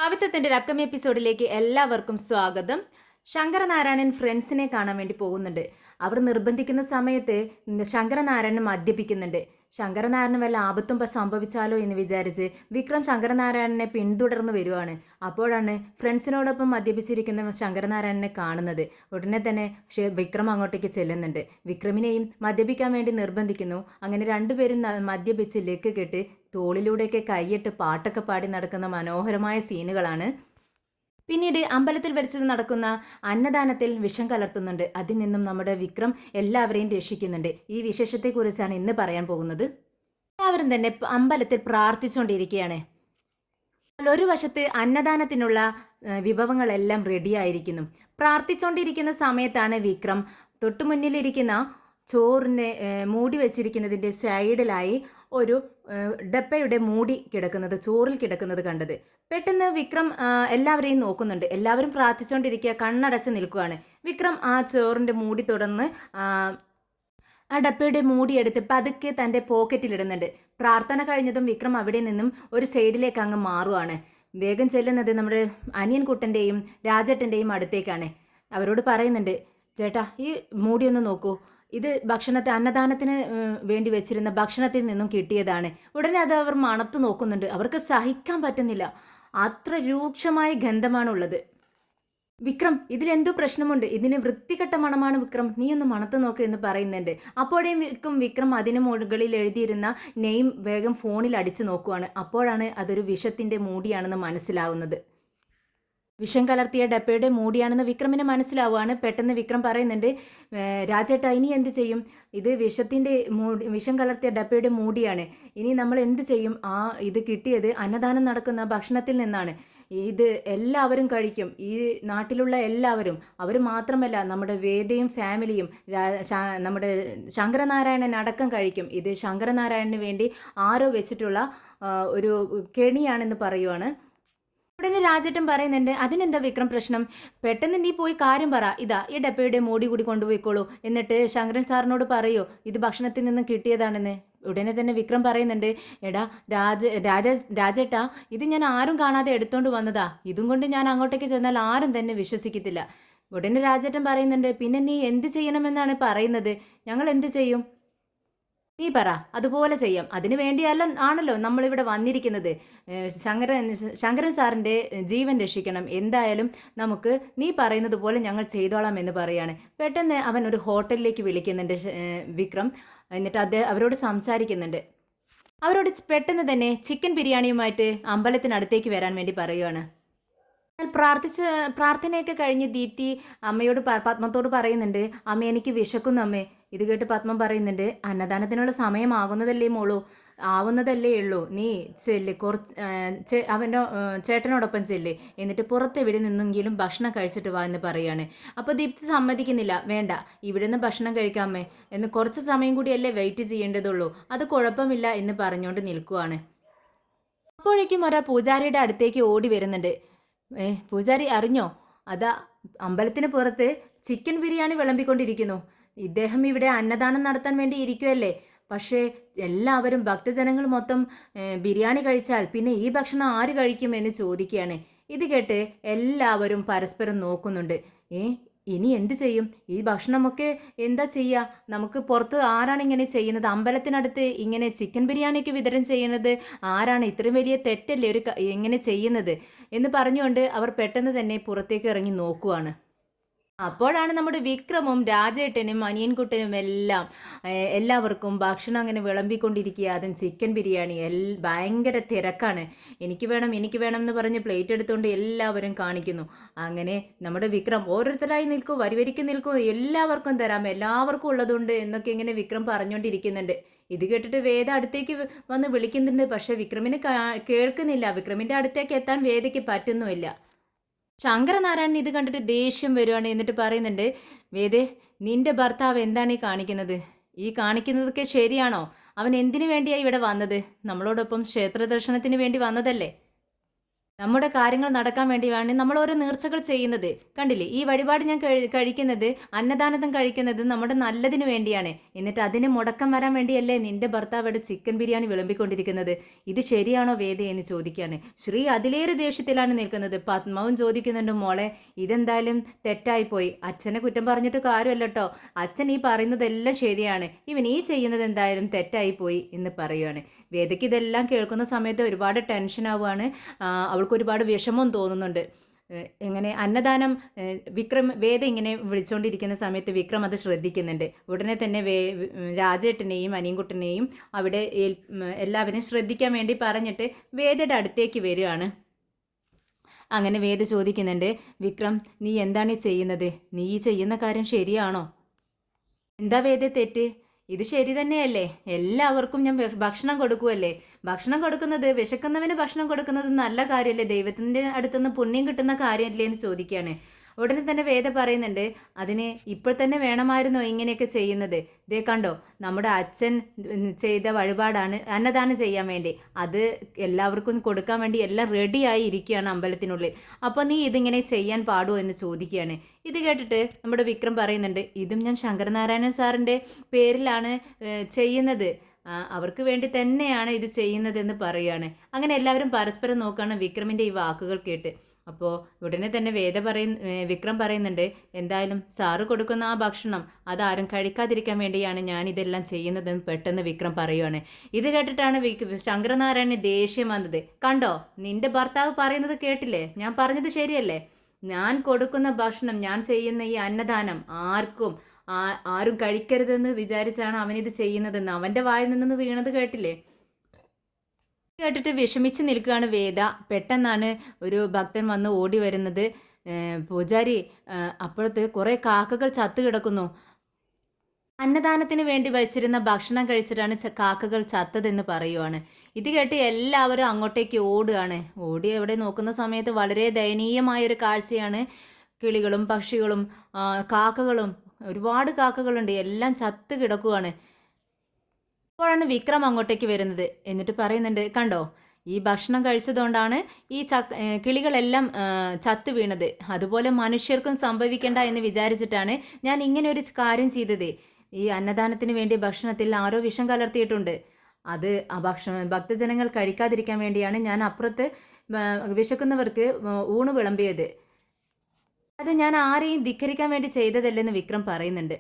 ആവിത്തത്തിൻ്റെ ഒരു അപ്കമിങ് എപ്പിസോഡിലേക്ക് എല്ലാവർക്കും സ്വാഗതം. ശങ്കരനാരായണൻ ഫ്രണ്ട്സിനെ കാണാൻ വേണ്ടി പോകുന്നുണ്ട്. അവർ നിർബന്ധിക്കുന്ന സമയത്ത് ശങ്കരനാരായണൻ മദ്യപിക്കുന്നുണ്ട്. ശങ്കരനാരായണന് വല്ല ആപത്തും സംഭവിച്ചാലോ എന്ന് വിചാരിച്ച് വിക്രം ശങ്കരനാരായണനെ പിന്തുടർന്ന് വരുവാണ്. അപ്പോഴാണ് ഫ്രണ്ട്സിനോടൊപ്പം മദ്യപിച്ചിരിക്കുന്ന ശങ്കരനാരായണനെ കാണുന്നത്. ഉടനെ തന്നെ വിക്രം അങ്ങോട്ടേക്ക് ചെല്ലുന്നുണ്ട്. വിക്രമിനെയും മദ്യപിക്കാൻ വേണ്ടി നിർബന്ധിക്കുന്നു. അങ്ങനെ രണ്ടുപേരും മദ്യപിച്ച് ലെക്ക് കെട്ട് തോളിലൂടെയൊക്കെ കൈയിട്ട് പാട്ടൊക്കെ പാടി നടക്കുന്ന മനോഹരമായ സീനുകളാണ്. പിന്നീട് അമ്പലത്തിൽ വെച്ച് നടക്കുന്ന അന്നദാനത്തിൽ വിഷം കലർത്തുന്നുണ്ട്. അതിൽ നിന്നും നമ്മുടെ വിക്രം എല്ലാവരെയും രക്ഷിക്കുന്നുണ്ട്. ഈ വിശേഷത്തെക്കുറിച്ചാണ് ഇന്ന് പറയാൻ പോകുന്നത്. എല്ലാവരും തന്നെ അമ്പലത്തിൽ പ്രാർത്ഥിച്ചുകൊണ്ടിരിക്കുകയാണ്. ഒരു വശത്ത് അന്നദാനത്തിനുള്ള വിഭവങ്ങളെല്ലാം റെഡിയായിരിക്കുന്നു. പ്രാർത്ഥിച്ചുകൊണ്ടിരിക്കുന്ന സമയത്താണ് വിക്രം തൊട്ടുമുന്നിലിരിക്കുന്ന ചോറിനെ മൂടി വെച്ചിരിക്കുന്നതിൻ്റെ സൈഡിലായി ഒരു ഡപ്പയുടെ മൂടി കിടക്കുന്നത്, ചോറിൽ കിടക്കുന്നത് കണ്ടത്. പെട്ടെന്ന് വിക്രം എല്ലാവരെയും നോക്കുന്നുണ്ട്. എല്ലാവരും പ്രാർത്ഥിച്ചുകൊണ്ടിരിക്കുക, കണ്ണടച്ച് നിൽക്കുകയാണ്. വിക്രം ആ ചോറിൻ്റെ മൂടി തുറന്ന് ആ ഡപ്പയുടെ മൂടിയെടുത്ത് പതുക്കെ തൻ്റെ പോക്കറ്റിലിടുന്നുണ്ട്. പ്രാർത്ഥന കഴിഞ്ഞതും വിക്രം അവിടെ നിന്നും ഒരു സൈഡിലേക്ക് അങ്ങ് മാറുവാണ്. വേഗം ചെല്ലുന്നത് നമ്മുടെ അനിയൻ കുട്ടൻ്റെയും രാജേട്ടൻ്റെയും അടുത്തേക്കാണ്. അവരോട് പറയുന്നുണ്ട്, ചേട്ടാ ഈ മൂടിയൊന്ന് നോക്കൂ, ഇത് അന്നദാനത്തിന് വേണ്ടി വെച്ചിരുന്ന ഭക്ഷണത്തിൽ നിന്നും കിട്ടിയതാണ്. ഉടനെ അത് അവർ മണത്ത് നോക്കുന്നുണ്ട്. അവർക്ക് സഹിക്കാൻ പറ്റുന്നില്ല, അത്ര രൂക്ഷമായ ഗന്ധമാണുള്ളത്. വിക്രം, ഇതിലെന്തോ പ്രശ്നമുണ്ട്, ഇതിന് വൃത്തികെട്ട മണമാണ് വിക്രം, നീ ഒന്ന് മണത്ത് നോക്ക് എന്ന് പറയുന്നുണ്ട്. അപ്പോഴേക്കും വിക്രം അതിന് മുകളിൽ എഴുതിയിരുന്ന നെയിം വേഗം ഫോണിൽ അടിച്ചു നോക്കുവാണ്. അപ്പോഴാണ് അതൊരു വിഷത്തിൻ്റെ മൂടിയാണെന്ന് മനസ്സിലാവുന്നത്. വിഷം കലർത്തിയ ഡപ്പയുടെ മൂടിയാണെന്ന് വിക്രമിന് മനസ്സിലാവുകയാണ്. പെട്ടെന്ന് വിക്രം പറയുന്നുണ്ട്, രാജേട്ട ഇനി എന്ത് ചെയ്യും? ഇത് വിഷം കലർത്തിയ ഡപ്പയുടെ മൂടിയാണ്. ഇനി നമ്മൾ എന്ത് ചെയ്യും? ഇത് കിട്ടിയത് അന്നദാനം നടക്കുന്ന ഭക്ഷണത്തിൽ നിന്നാണ്. ഇത് എല്ലാവരും കഴിക്കും, ഈ നാട്ടിലുള്ള എല്ലാവരും. അവർ മാത്രമല്ല, നമ്മുടെ വേദയും ഫാമിലിയും നമ്മുടെ ശങ്കരനാരായണൻ അടക്കം കഴിക്കും. ഇത് ശങ്കരനാരായണന് വേണ്ടി ആരോ വെച്ചിട്ടുള്ള ഒരു കെണിയാണെന്ന് പറയുവാണ്. ഉടനെ രാജേട്ടൻ പറയുന്നുണ്ട്, അതിനെന്താ വിക്രം പ്രശ്നം? പെട്ടെന്ന് നീ പോയി കാര്യം പറ. ഇതാ ഈ ഡപ്പയുടെ മൂടി കൂടി കൊണ്ടുപോയിക്കോളൂ, എന്നിട്ട് ശങ്കരൻ സാറിനോട് പറയൂ ഇത് ഭക്ഷണത്തിൽ നിന്നും കിട്ടിയതാണെന്ന്. ഉടനെ തന്നെ വിക്രം പറയുന്നുണ്ട്, എടാ രാജേട്ടാ, ഇത് ഞാൻ ആരും കാണാതെ എടുത്തോണ്ട് വന്നതാ. ഇതും കൊണ്ട് ഞാൻ അങ്ങോട്ടേക്ക് ചെന്നാൽ ആരും തന്നെ വിശ്വസിക്കത്തില്ല. ഉടനെ രാജേട്ടൻ പറയുന്നുണ്ട്, പിന്നെ നീ എന്ത് ചെയ്യണമെന്നാണ് പറയുന്നത്? ഞങ്ങൾ എന്ത് ചെയ്യും? നീ പറ, അതുപോലെ ചെയ്യാം. അതിനു വേണ്ടിയല്ല ആണല്ലോ നമ്മളിവിടെ വന്നിരിക്കുന്നത്. ശങ്കരൻ സാറിൻ്റെ ജീവൻ രക്ഷിക്കണം. എന്തായാലും നമുക്ക് നീ പറയുന്നത് പോലെ ഞങ്ങൾ ചെയ്തോളാം എന്ന് പറയാണ്. പെട്ടെന്ന് അവൻ ഒരു ഹോട്ടലിലേക്ക് വിളിക്കുന്നുണ്ട് വിക്രം. എന്നിട്ട് അവരോട് സംസാരിക്കുന്നുണ്ട്. അവരോട് പെട്ടെന്ന് തന്നെ ചിക്കൻ ബിരിയാണിയുമായിട്ട് അമ്പലത്തിനടുത്തേക്ക് വരാൻ വേണ്ടി പറയുകയാണ്. പ്രാർത്ഥനയൊക്കെ കഴിഞ്ഞ് ദീപ്തി അമ്മയോട് പത്മത്തോട് പറയുന്നുണ്ട്, അമ്മ എനിക്ക് വിശക്കുന്നു അമ്മേ. ഇത് കേട്ട് പത്മം പറയുന്നുണ്ട്, അന്നദാനത്തിനുള്ള സമയമാകുന്നതല്ലേ മോളൂ, ആവുന്നതല്ലേ ഉള്ളൂ. നീ ചെല്ല്, അവൻ്റെ ചേട്ടനോടൊപ്പം ചെല്ല്, എന്നിട്ട് പുറത്തെവിടെ നിന്നെങ്കിലും ഭക്ഷണം കഴിച്ചിട്ട് വാ എന്ന് പറയാണ്. അപ്പോൾ ദീപ്തി സമ്മതിക്കുന്നില്ല, വേണ്ട ഇവിടെ നിന്ന് ഭക്ഷണം കഴിക്കാമേ, എന്ന് കുറച്ച് സമയം കൂടിയല്ലേ വെയിറ്റ് ചെയ്യേണ്ടതുള്ളൂ, അത് കുഴപ്പമില്ല എന്ന് പറഞ്ഞുകൊണ്ട് നിൽക്കുവാണ്. അപ്പോഴേക്കും ഒരാൾ പൂജാരിയുടെ അടുത്തേക്ക് ഓടി വരുന്നുണ്ട്. പൂജാരി അറിഞ്ഞോ? അതാ അമ്പലത്തിന് പുറത്ത് ചിക്കൻ ബിരിയാണി വിളമ്പിക്കൊണ്ടിരിക്കുന്നു. ഇദ്ദേഹം ഇവിടെ അന്നദാനം നടത്താൻ വേണ്ടി ഇരിക്കുമല്ലേ. പക്ഷേ എല്ലാവരും ഭക്തജനങ്ങൾ മൊത്തം ബിരിയാണി കഴിച്ചാൽ പിന്നെ ഈ ഭക്ഷണം ആര് കഴിക്കും എന്ന് ചോദിക്കുകയാണ്. ഇത് കേട്ട് എല്ലാവരും പരസ്പരം നോക്കുന്നുണ്ട്. ഇനി എന്ത് ചെയ്യും? ഈ ഭക്ഷണമൊക്കെ എന്താ ചെയ്യുക? നമുക്ക് പുറത്ത് ആരാണ് ഇങ്ങനെ ചെയ്യുന്നത്? അമ്പലത്തിനടുത്ത് ഇങ്ങനെ ചിക്കൻ ബിരിയാണിക്ക് വിതരണം ചെയ്യുന്നത് ആരാണ്? ഇത്രയും വലിയ തെറ്റല്ലേ ഇങ്ങനെ ചെയ്യുന്നത് എന്ന് പറഞ്ഞുകൊണ്ട് അവർ പെട്ടെന്ന് തന്നെ പുറത്തേക്ക് ഇറങ്ങി നോക്കുവാണ്. അപ്പോഴാണ് നമ്മുടെ വിക്രമും രാജേട്ടനും അനിയൻകുട്ടനും എല്ലാവർക്കും ഭക്ഷണം അങ്ങനെ വിളമ്പിക്കൊണ്ടിരിക്കുക. അതും ചിക്കൻ ബിരിയാണി ഭയങ്കര തിരക്കാണ്. എനിക്ക് വേണം എന്ന് പറഞ്ഞ് പ്ലേറ്റ് എടുത്തുകൊണ്ട് എല്ലാവരും കാണിക്കുന്നു. അങ്ങനെ നമ്മുടെ വിക്രം ഓരോരുത്തരായി നിൽക്കൂ, വരിവരിക്ക് നിൽക്കൂ, എല്ലാവർക്കും തരാം, എല്ലാവർക്കും ഉള്ളതുണ്ട് എന്നൊക്കെ ഇങ്ങനെ വിക്രം പറഞ്ഞുകൊണ്ടിരിക്കുന്നുണ്ട്. ഇത് കേട്ടിട്ട് വേദ അടുത്തേക്ക് വന്ന് വിളിക്കുന്നുണ്ട്. പക്ഷേ വിക്രമിന് കേൾക്കുന്നില്ല. വിക്രമിൻ്റെ അടുത്തേക്ക് എത്താൻ വേദയ്ക്ക് പറ്റുന്നുമില്ല. ശങ്കരനാരായണൻ ഇത് കണ്ടിട്ട് ദേഷ്യം വരുവാണ്. എന്നിട്ട് പറയുന്നുണ്ട്, വേദേ, നിന്റെ ഭർത്താവ് എന്താണ് ഈ കാണിക്കുന്നത്? ഈ കാണിക്കുന്നതൊക്കെ ശരിയാണോ? അവൻ എന്തിനു വേണ്ടിയാണ് ഇവിടെ വന്നത്? നമ്മളോടൊപ്പം ക്ഷേത്ര ദർശനത്തിന് വേണ്ടി വന്നതല്ലേ? നമ്മുടെ കാര്യങ്ങൾ നടക്കാൻ വേണ്ടിയാണ് നമ്മൾ ഓരോ നേർച്ചകൾ ചെയ്യുന്നത്. കണ്ടില്ലേ, ഈ വഴിപാട് ഞാൻ കഴിക്കുന്നത്, അന്നദാനതം കഴിക്കുന്നത് നമ്മുടെ നല്ലതിന് വേണ്ടിയാണ്. എന്നിട്ട് അതിന് മുടക്കം വരാൻ വേണ്ടിയല്ലേ നിന്റെ ഭർത്താവ് ചിക്കൻ ബിരിയാണി വിളമ്പിക്കൊണ്ടിരിക്കുന്നത്? ഇത് ശരിയാണോ വേദ എന്ന് ചോദിക്കുകയാണ്. ശ്രീ അതിലേറെ ദേഷ്യത്തിലാണ് നിൽക്കുന്നത്. പത്മവും ചോദിക്കുന്നുണ്ട്, മോളെ ഇതെന്തായാലും തെറ്റായിപ്പോയി. അച്ഛനെ കുറ്റം പറഞ്ഞിട്ട് കാര്യമല്ല കേട്ടോ. അച്ഛൻ ഈ പറയുന്നതെല്ലാം ശരിയാണ്. ഇവൻ ഈ ചെയ്യുന്നത് എന്തായാലും തെറ്റായിപ്പോയി എന്ന് പറയുകയാണ്. വേദയ്ക്ക് ഇതെല്ലാം കേൾക്കുന്ന സമയത്ത് ഒരുപാട് ടെൻഷൻ ആവുകയാണ്. അവൾക്ക് ഒരുപാട് വിഷമം തോന്നുന്നുണ്ട്. എങ്ങനെ അന്നദാനം വേദ ഇങ്ങനെ വിളിച്ചുകൊണ്ടിരിക്കുന്ന സമയത്ത് വിക്രം അത് ശ്രദ്ധിക്കുന്നുണ്ട്. ഉടനെ തന്നെ രാജേട്ടനെയും അനിയൻകുട്ടനെയും അവിടെ എല്ലാവരും ശ്രദ്ധിക്കാൻ വേണ്ടി പറഞ്ഞിട്ട് വേദയുടെ അടുത്തേക്ക് വരികയാണ്. അങ്ങനെ വേദ ചോദിക്കുന്നുണ്ട്, വിക്രം നീ എന്താണ് ഈ ചെയ്യുന്നത്? നീ ഈ ചെയ്യുന്ന കാര്യം ശരിയാണോ? എന്താ വേദ തെറ്റ്? ഇത് ശരി തന്നെയല്ലേ? എല്ലാവർക്കും ഞാൻ ഭക്ഷണം കൊടുക്കുമല്ലേ? ഭക്ഷണം കൊടുക്കുന്നത്, വിശക്കുന്നവന് ഭക്ഷണം കൊടുക്കുന്നത് നല്ല കാര്യമല്ലേ? ദൈവത്തിൻ്റെ അടുത്തുനിന്ന് പുണ്യം കിട്ടുന്ന കാര്യമല്ലേ എന്ന് ചോദിക്കുകയാണ്. ഉടനെ തന്നെ വേദ പറയുന്നുണ്ട്, അതിന് ഇപ്പോൾ തന്നെ വേണമായിരുന്നോ ഇങ്ങനെയൊക്കെ ചെയ്യുന്നത്? ദേ കണ്ടോ, നമ്മുടെ അച്ഛൻ ചെയ്ത വഴിപാടാണ് അന്നദാനം ചെയ്യാൻ വേണ്ടി. അത് എല്ലാവർക്കും കൊടുക്കാൻ വേണ്ടി എല്ലാം റെഡിയായി ഇരിക്കുകയാണ് അമ്പലത്തിനുള്ളിൽ. അപ്പോൾ നീ ഇതിങ്ങനെ ചെയ്യാൻ പാടുമോ എന്ന് ചോദിക്കുകയാണ്. ഇത് കേട്ടിട്ട് നമ്മുടെ വിക്രം പറയുന്നുണ്ട്, ഇതും ഞാൻ ശങ്കരനാരായണൻ സാറിൻ്റെ പേരിലാണ് ചെയ്യുന്നത്. അവർക്ക് വേണ്ടി തന്നെയാണ് ഇത് ചെയ്യുന്നതെന്ന് പറയുകയാണ്. അങ്ങനെ എല്ലാവരും പരസ്പരം നോക്കുകയാണ് വിക്രമിൻ്റെ ഈ വാക്കുകൾ കേട്ട്. അപ്പോൾ ഉടനെ തന്നെ വിക്രം പറയുന്നുണ്ട്, എന്തായാലും സാറ് കൊടുക്കുന്ന ആ ഭക്ഷണം അതാരും കഴിക്കാതിരിക്കാൻ വേണ്ടിയാണ് ഞാൻ ഇതെല്ലാം ചെയ്യുന്നതെന്ന് പെട്ടെന്ന് വിക്രം പറയുകയാണ്. ഇത് കേട്ടിട്ടാണ് ശങ്കരനാരായണന് ദേഷ്യം വന്നത്. കണ്ടോ, നിന്റെ ഭർത്താവ് പറയുന്നത് കേട്ടില്ലേ? ഞാൻ പറഞ്ഞത് ശരിയല്ലേ? ഞാൻ കൊടുക്കുന്ന ഭക്ഷണം, ഞാൻ ചെയ്യുന്ന ഈ അന്നദാനം ആരും കഴിക്കരുതെന്ന് വിചാരിച്ചാണ് അവനിത് ചെയ്യുന്നതെന്ന് അവൻ്റെ വായിൽ നിന്ന് വീണത് കേട്ടില്ലേ? കേട്ടിട്ട് വിഷമിച്ച് നിൽക്കുകയാണ് വേദ. പെട്ടെന്നാണ് ഒരു ഭക്തൻ വന്ന് ഓടി വരുന്നത്. പൂജാരി, അപ്പോഴത്തെ കുറേ കാക്കകൾ ചത്തു കിടക്കുന്നു. അന്നദാനത്തിന് വേണ്ടി വച്ചിരുന്ന ഭക്ഷണം കഴിച്ചിട്ടാണ് കാക്കകൾ ചത്തതെന്ന് പറയുവാണ്. ഇത് കേട്ട് എല്ലാവരും അങ്ങോട്ടേക്ക് ഓടുകയാണ്. ഓടി എവിടെ നോക്കുന്ന സമയത്ത് വളരെ ദയനീയമായൊരു കാഴ്ചയാണ്. കിളികളും പക്ഷികളും കാക്കകളും, ഒരുപാട് കാക്കകളുണ്ട്, എല്ലാം ചത്ത് കിടക്കുകയാണ്. അപ്പോഴാണ് വിക്രം അങ്ങോട്ടേക്ക് വരുന്നത്. എന്നിട്ട് പറയുന്നുണ്ട്, കണ്ടോ, ഈ ഭക്ഷണം കഴിച്ചതുകൊണ്ടാണ് ഈ കിളികളെല്ലാം ചത്തു വീണത്. അതുപോലെ മനുഷ്യർക്കും സംഭവിക്കേണ്ട എന്ന് വിചാരിച്ചിട്ടാണ് ഞാൻ ഇങ്ങനെ ഒരു കാര്യം ചെയ്തത്. ഈ അന്നദാനത്തിന് വേണ്ടി ഭക്ഷണത്തിൽ ആരോ വിഷം കലർത്തിയിട്ടുണ്ട്. അത് ആ ഭക്തജനങ്ങൾ കഴിക്കാതിരിക്കാൻ വേണ്ടിയാണ് ഞാൻ അപ്പുറത്ത് വിശക്കുന്നവർക്ക് ഊണ് വിളമ്പിയത്. അത് ഞാൻ ആരെയും ധിക്കരിക്കാൻ വേണ്ടി ചെയ്തതല്ലെന്ന് വിക്രം പറയുന്നുണ്ട്.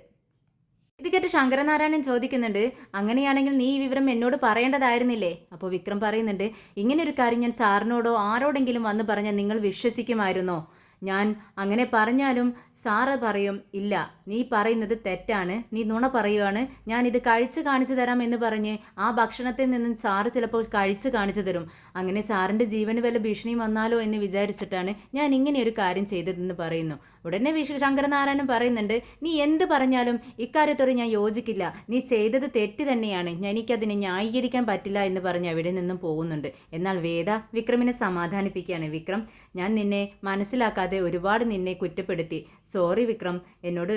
ഇത് കേട്ട് ശങ്കരനാരായണൻ ചോദിക്കുന്നുണ്ട്, അങ്ങനെയാണെങ്കിൽ നീ ഈ വിവരം എന്നോട് പറയേണ്ടതായിരുന്നില്ലേ? അപ്പോൾ വിക്രം പറയുന്നുണ്ട്, ഇങ്ങനൊരു കാര്യം ഞാൻ സാറിനോടോ ആരോടെങ്കിലും വന്ന് പറഞ്ഞാൽ നിങ്ങൾ വിശ്വസിക്കുമായിരുന്നോ? ഞാൻ അങ്ങനെ പറഞ്ഞാലും സാറ് പറയും, ഇല്ല നീ പറയുന്നത് തെറ്റാണ്, നീ നുണ പറയുവാണ്, ഞാൻ ഇത് കഴിച്ച് കാണിച്ചു തരാം എന്ന് പറഞ്ഞ് ആ ഭക്ഷണത്തിൽ നിന്നും സാറ് ചിലപ്പോൾ കഴിച്ച് കാണിച്ചു തരും. അങ്ങനെ സാറിൻ്റെ ജീവന് വല്ല ഭീഷണിയും വന്നാലോ എന്ന് വിചാരിച്ചിട്ടാണ് ഞാൻ ഇങ്ങനെ ഒരു കാര്യം ചെയ്തതെന്ന് പറയുന്നു. ഉടനെ ശങ്കരനാരായണൻ പറയുന്നുണ്ട്, നീ എന്ത് പറഞ്ഞാലും ഇക്കാര്യത്തോട് ഞാൻ യോജിക്കില്ല, നീ ചെയ്തത് തെറ്റ് തന്നെയാണ്, എനിക്കതിനെ ന്യായീകരിക്കാൻ പറ്റില്ല എന്ന് പറഞ്ഞ് അവിടെ നിന്നും പോകുന്നുണ്ട്. എന്നാൽ വേദ വിക്രമിനെ സമാധാനിപ്പിക്കുകയാണ്. വിക്രം, ഞാൻ നിന്നെ മനസ്സിലാക്കാതെ ഒരുപാട് നിന്നെ കുറ്റപ്പെടുത്തി, സോറി വിക്രം, എന്നോട്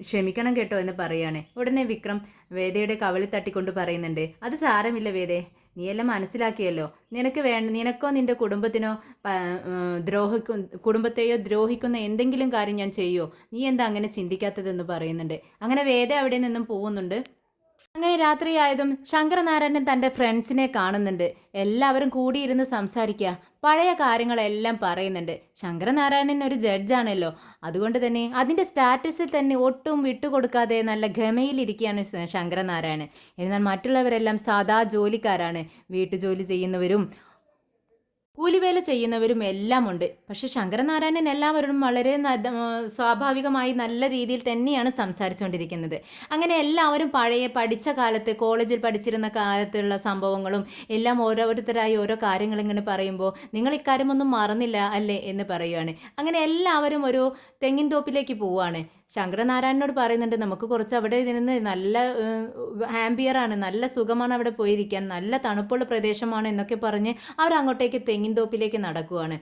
ക്ഷമിക്കണം കേട്ടോ എന്ന് പറയുകയാണ്. ഉടനെ വിക്രം വേദയുടെ കവളിൽ തട്ടിക്കൊണ്ട് പറയുന്നുണ്ട്, അത് സാരമില്ല വേദേ, നീയെല്ലാം മനസ്സിലാക്കിയല്ലോ, നിനക്കോ നിൻ്റെ കുടുംബത്തിനോ കുടുംബത്തെയോ ദ്രോഹിക്കുന്ന എന്തെങ്കിലും കാര്യം ഞാൻ ചെയ്യുമോ? നീ എന്താ അങ്ങനെ ചിന്തിക്കാത്തതെന്ന് പറയുന്നുണ്ട്. അങ്ങനെ വേദ അവിടെ നിന്നും പോകുന്നുണ്ട്. അങ്ങനെ രാത്രിയായതും ശങ്കരനാരായണൻ തൻ്റെ ഫ്രണ്ട്സിനെ കാണുന്നുണ്ട്. എല്ലാവരും കൂടിയിരുന്ന് സംസാരിക്കുക, പഴയ കാര്യങ്ങളെല്ലാം പറയുന്നുണ്ട്. ശങ്കരനാരായണൻ ഒരു ജഡ്ജാണല്ലോ, അതുകൊണ്ട് തന്നെ അതിൻ്റെ സ്റ്റാറ്റസിൽ തന്നെ ഒട്ടും വിട്ടുകൊടുക്കാതെ നല്ല ഗമയിലിരിക്കുകയാണ് ശങ്കരനാരായണൻ. എന്നാൽ മറ്റുള്ളവരെല്ലാം സാധാ ജോലിക്കാരാണ്, വീട്ടുജോലി ചെയ്യുന്നവരും കൂലിവേല ചെയ്യുന്നവരും എല്ലാം ഉണ്ട്. പക്ഷെ ശങ്കരനാരായണൻ എല്ലാവരും വളരെ സ്വാഭാവികമായി നല്ല രീതിയിൽ തന്നെയാണ് സംസാരിച്ചുകൊണ്ടിരിക്കുന്നത്. അങ്ങനെ എല്ലാവരും പഠിച്ച കാലത്ത്, കോളേജിൽ പഠിച്ചിരുന്ന കാലത്തുള്ള സംഭവങ്ങളും എല്ലാം ഓരോരുത്തരായി ഓരോ കാര്യങ്ങൾ ഇങ്ങനെ പറയുമ്പോൾ, നിങ്ങൾ ഇക്കാര്യമൊന്നും മറന്നില്ല അല്ലേ എന്ന് പറയുകയാണ്. അങ്ങനെ എല്ലാവരും ഒരു തെങ്ങിൻ തോപ്പിലേക്ക് പോവുകയാണ്. ശങ്കരനാരായണനോട് പറയുന്നുണ്ട്, നമുക്ക് കുറച്ച് അവിടെ നിന്ന് നല്ല ഹാമ്പിയറാണ്, നല്ല സുഖമാണ് അവിടെ പോയിരിക്കാൻ, നല്ല തണുപ്പുള്ള പ്രദേശമാണ് എന്നൊക്കെ പറഞ്ഞ് അവരങ്ങോട്ടേക്ക് തെങ്ങിൻ തോപ്പിലേക്ക് നടക്കുവാണ്.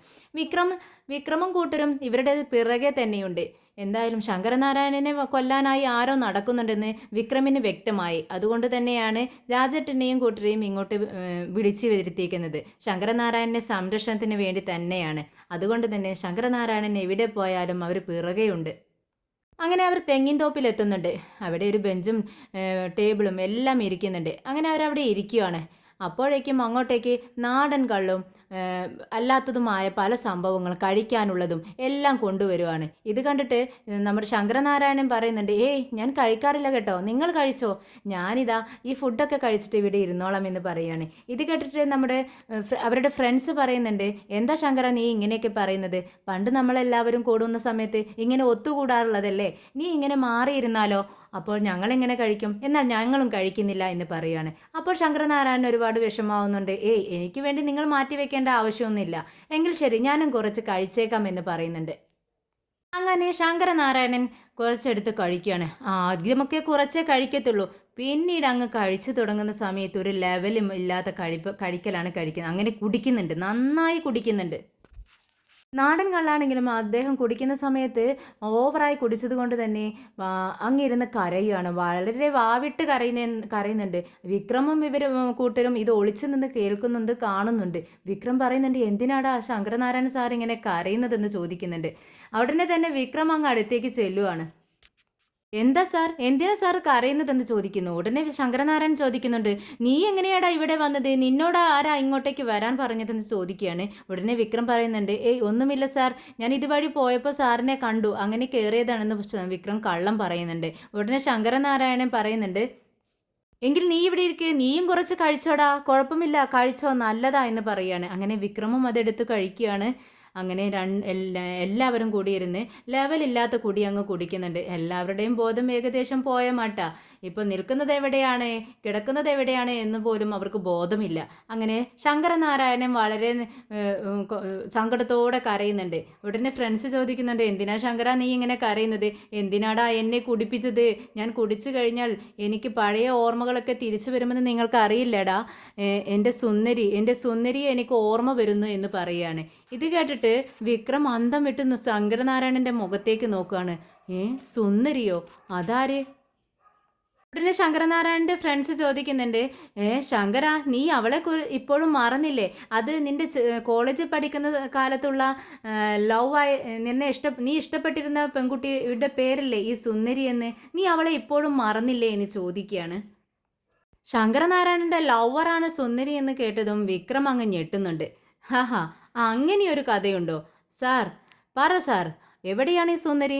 വിക്രമും കൂട്ടരും ഇവരുടെ പിറകെ തന്നെയുണ്ട്. എന്തായാലും ശങ്കരനാരായണനെ കൊല്ലാനായി ആരോ നടക്കുന്നുണ്ടെന്ന് വിക്രമിന് വ്യക്തമായി. അതുകൊണ്ട് തന്നെയാണ് രാജേട്ടനെയും കൂട്ടരെയും ഇങ്ങോട്ട് വിളിച്ചു വരുത്തിയിരിക്കുന്നത്. ശങ്കരനാരായണന്റെ സംരക്ഷണത്തിന് വേണ്ടി തന്നെയാണ്. അതുകൊണ്ട് തന്നെ ശങ്കരനാരായണൻ എവിടെ പോയാലും അവർ പിറകെയുണ്ട്. അങ്ങനെ അവർ തെങ്ങിൻ തോപ്പിലെത്തുന്നുണ്ട്. അവിടെ ഒരു ബെഞ്ചും ടേബിളും എല്ലാം ഇരിക്കുന്നുണ്ട്. അങ്ങനെ അവരവിടെ ഇരിക്കുകയാണ്. അപ്പോഴേക്കും അങ്ങോട്ടേക്ക് നാടൻ കള്ളും അല്ലാത്തതുമായ പല സംഭവങ്ങളും കഴിക്കാനുള്ളതും എല്ലാം കൊണ്ടുവരുവാണ്. ഇത് കണ്ടിട്ട് നമ്മുടെ ശങ്കരനാരായണൻ പറയുന്നുണ്ട്, ഏയ് ഞാൻ കഴിക്കാറില്ല കേട്ടോ, നിങ്ങൾ കഴിച്ചോ, ഞാനിതാ ഈ ഫുഡൊക്കെ കഴിച്ചിട്ട് ഇവിടെ ഇരുന്നോളാം എന്ന് പറയുകയാണ്. ഇത് കേട്ടിട്ട് നമ്മുടെ അവരുടെ ഫ്രണ്ട്സ് പറയുന്നുണ്ട്, എന്താ ശങ്കര നീ ഇങ്ങനെയൊക്കെ പറയുന്നത്, പണ്ട് നമ്മളെല്ലാവരും കൂടുന്ന സമയത്ത് ഇങ്ങനെ ഒത്തുകൂടാറുള്ളതല്ലേ, നീ ഇങ്ങനെ മാറിയിരുന്നാലോ, അപ്പോൾ ഞങ്ങളെങ്ങനെ കഴിക്കും, എന്നാൽ ഞങ്ങളും കഴിക്കുന്നില്ല എന്ന് പറയുകയാണ്. അപ്പോൾ ശങ്കരനാരായണൻ ഒരുപാട് വിഷമാവുന്നുണ്ട്. ഏയ് എനിക്ക് വേണ്ടി നിങ്ങൾ മാറ്റി വെക്കേണ്ട ആവശ്യമൊന്നുമില്ല, എങ്കിൽ ശരി ഞാനും കുറച്ച് കഴിച്ചേക്കാം എന്ന് പറയുന്നുണ്ട്. അങ്ങനെ ശങ്കരനാരായണൻ കുറച്ചെടുത്ത് കഴിക്കുകയാണ്. ആദ്യമൊക്കെ കുറച്ചേ കഴിക്കത്തുള്ളൂ, പിന്നീട് അങ്ങ് കഴിച്ചു തുടങ്ങുന്ന സമയത്ത് ഒരു ലെവലും ഇല്ലാത്ത കഴിക്കലാണ് കഴിക്കുന്നത്. അങ്ങനെ കുടിക്കുന്നുണ്ട്, നന്നായി കുടിക്കുന്നുണ്ട്. നാടൻ കള്ളാണെങ്കിലും അദ്ദേഹം കുടിക്കുന്ന സമയത്ത് ഓവറായി കുടിച്ചത് കൊണ്ട് തന്നെ അങ്ങിരുന്ന് കരയുകയാണ്. വളരെ വാവിട്ട് കരയുന്നുണ്ട്. വിക്രമും ഇവർ കൂട്ടരും ഇത് ഒളിച്ചു നിന്ന് കേൾക്കുന്നുണ്ട്, കാണുന്നുണ്ട്. വിക്രം പറയുന്നുണ്ട്, എന്തിനാടാ ശങ്കരനാരായണ സാർ ഇങ്ങനെ കരയുന്നതെന്ന് ചോദിക്കുന്നുണ്ട്. ഉടനെ തന്നെ വിക്രം അങ്ങ് അടുത്തേക്ക് ചെല്ലുവാണ്. എന്താ സാർ, എന്തിനാ സാർ കരയുന്നതെന്ന് ചോദിക്കുന്നു. ഉടനെ ശങ്കരനാരായണൻ ചോദിക്കുന്നുണ്ട്, നീ എങ്ങനെയാടാ ഇവിടെ വന്നത്, നിന്നോട് ആരാ ഇങ്ങോട്ടേക്ക് വരാൻ പറഞ്ഞതെന്ന് ചോദിക്കുകയാണ്. ഉടനെ വിക്രം പറയുന്നുണ്ട്, ഏയ് ഒന്നുമില്ല സാർ, ഞാൻ ഇതുവഴി പോയപ്പോൾ സാറിനെ കണ്ടു, അങ്ങനെ കയറിയതാണെന്ന് വിക്രം കള്ളം പറയുന്നുണ്ട്. ഉടനെ ശങ്കരനാരായണൻ പറയുന്നുണ്ട്, എങ്കിൽ നീ ഇവിടെ ഇരിക്കെ, നീയും കുറച്ച് കഴിച്ചോടാ, കുഴപ്പമില്ല കഴിച്ചോ, നല്ലതാ എന്ന് പറയുകയാണ്. അങ്ങനെ വിക്രമും അതെടുത്ത് കഴിക്കുകയാണ്. അങ്ങനെ എല്ലാവരും കൂടിയിരുന്ന് ലെവലില്ലാത്ത കുടി അങ്ങ് കുടിക്കുന്നുണ്ട്. എല്ലാവരുടെയും ബോധം ഏകദേശം പോയ മട്ട. ഇപ്പോൾ നിൽക്കുന്നത് എവിടെയാണ്, കിടക്കുന്നത് എവിടെയാണ് എന്ന് പോലും അവർക്ക് ബോധമില്ല. അങ്ങനെ ശങ്കരനാരായണൻ വളരെ സങ്കടത്തോടെ കരയുന്നുണ്ട്. ഉടനെ ഫ്രണ്ട്സ് ചോദിക്കുന്നുണ്ട്, എന്തിനാ ശങ്കര നീ ഇങ്ങനെ കരയുന്നത്, എന്തിനാടാ എന്നെ കുടിപ്പിച്ചത്, ഞാൻ കുടിച്ചു കഴിഞ്ഞാൽ എനിക്ക് പഴയ ഓർമ്മകളൊക്കെ തിരിച്ചു വരുമെന്ന് നിങ്ങൾക്ക് അറിയില്ലടാ, എൻ്റെ സുന്ദരിയെ എനിക്ക് ഓർമ്മ വരുന്നു എന്ന് പറയുകയാണ്. ഇത് കേട്ടിട്ട് വിക്രം അന്തം വിട്ട് ശങ്കരനാരായണൻ്റെ മുഖത്തേക്ക് നോക്കുകയാണ്. സുന്ദരിയോ, അതാര്? ഉടനെ ശങ്കരനാരായണൻ്റെ ഫ്രണ്ട്സ് ചോദിക്കുന്നുണ്ട്, ശങ്കര നീ അവളെ ഇപ്പോഴും മറന്നില്ലേ, അത് നിന്റെ കോളേജിൽ പഠിക്കുന്ന കാലത്തുള്ള ലവ് നീ ഇഷ്ടപ്പെട്ടിരുന്ന പെൺകുട്ടിയുടെ പേരല്ലേ ഈ സുന്ദരി എന്ന്, നീ അവളെ ഇപ്പോഴും മറന്നില്ലേ എന്ന് ചോദിക്കുകയാണ്. ശങ്കരനാരായണൻ്റെ ലവറാണ് സുന്ദരി എന്ന് കേട്ടതും വിക്രം അങ്ങ് ഞെട്ടുന്നുണ്ട്. ഹാ, അങ്ങനെയൊരു കഥയുണ്ടോ സാർ, പറ സാർ, എവിടെയാണ് ഈ സുന്ദരി,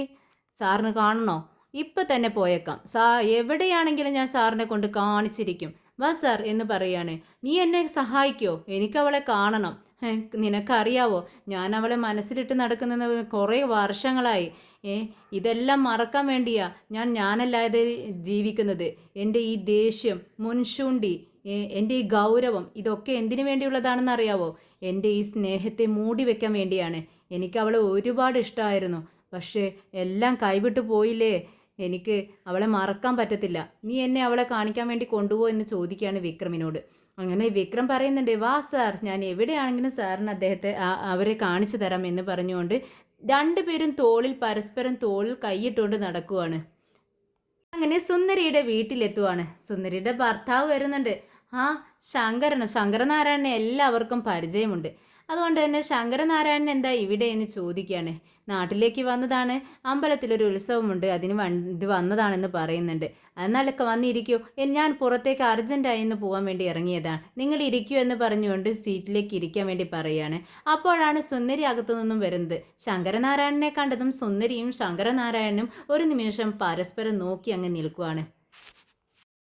സാറിന് കാണണോ, ഇപ്പം തന്നെ പോയേക്കാം, എവിടെയാണെങ്കിലും ഞാൻ സാറിനെ കൊണ്ട് കാണിച്ചിരിക്കും, വാ സാർ എന്ന് പറയാണ്. നീ എന്നെ സഹായിക്കോ, എനിക്കവളെ കാണണം, നിനക്കറിയാവോ ഞാൻ അവളെ മനസ്സിലിട്ട് നടക്കുന്നത് കുറേ വർഷങ്ങളായി, ഇതെല്ലാം മറക്കാൻ വേണ്ടിയാ ഞാനല്ലാതെ ജീവിക്കുന്നത്, എൻ്റെ ഈ ദേഷ്യം, മുൻശൂണ്ടി, എൻ്റെ ഈ ഗൗരവം, ഇതൊക്കെ എന്തിനു വേണ്ടിയുള്ളതാണെന്ന് അറിയാവോ, എൻ്റെ ഈ സ്നേഹത്തെ മൂടി വെക്കാൻ വേണ്ടിയാണ്. എനിക്ക് അവളെ ഒരുപാട് ഇഷ്ടമായിരുന്നു, പക്ഷേ എല്ലാം കൈവിട്ടു പോയില്ലേ, എനിക്ക് അവളെ മറക്കാൻ പറ്റത്തില്ല, നീ എന്നെ അവളെ കാണിക്കാൻ വേണ്ടി കൊണ്ടുപോ എന്ന് ചോദിക്കുകയാണ് വിക്രമിനോട്. അങ്ങനെ വിക്രം പറയുന്നുണ്ട്, വാ സാർ, ഞാൻ എവിടെയാണെങ്കിലും സാറിന് അവരെ കാണിച്ചു തരാം എന്ന് പറഞ്ഞുകൊണ്ട് രണ്ടുപേരും പരസ്പരം തോളിൽ കൈയിട്ടുകൊണ്ട് നടക്കുവാണ്. അങ്ങനെ സുന്ദരിയുടെ വീട്ടിലെത്തുവാണ്. സുന്ദരിയുടെ ഭർത്താവ് വരുന്നുണ്ട്. ശങ്കരനാരായണനെ എല്ലാവർക്കും പരിചയമുണ്ട്. അതുകൊണ്ട് തന്നെ ശങ്കരനാരായണൻ എന്താ ഇവിടെ എന്ന് ചോദിക്കുകയാണ്. നാട്ടിലേക്ക് വന്നതാണ്, അമ്പലത്തിലൊരു ഉത്സവമുണ്ട്, അതിന് വേണ്ടി വന്നതാണെന്ന് പറയുന്നുണ്ട്. എന്നാലൊക്കെ വന്നിരിക്കൂ, ഞാൻ പുറത്തേക്ക് അർജൻറ്റായി എന്ന് പോകാൻ വേണ്ടി ഇറങ്ങിയതാണ്, നിങ്ങൾ ഇരിക്കൂ എന്ന് പറഞ്ഞുകൊണ്ട് സീറ്റിലേക്ക് ഇരിക്കാൻ വേണ്ടി പറയുകയാണ്. അപ്പോഴാണ് സുന്ദരി അകത്തു നിന്നും വരുന്നത്. ശങ്കരനാരായണനെ കണ്ടതും സുന്ദരിയും ശങ്കരനാരായണനും ഒരു നിമിഷം പരസ്പരം നോക്കി അങ്ങ് നിൽക്കുവാണ്.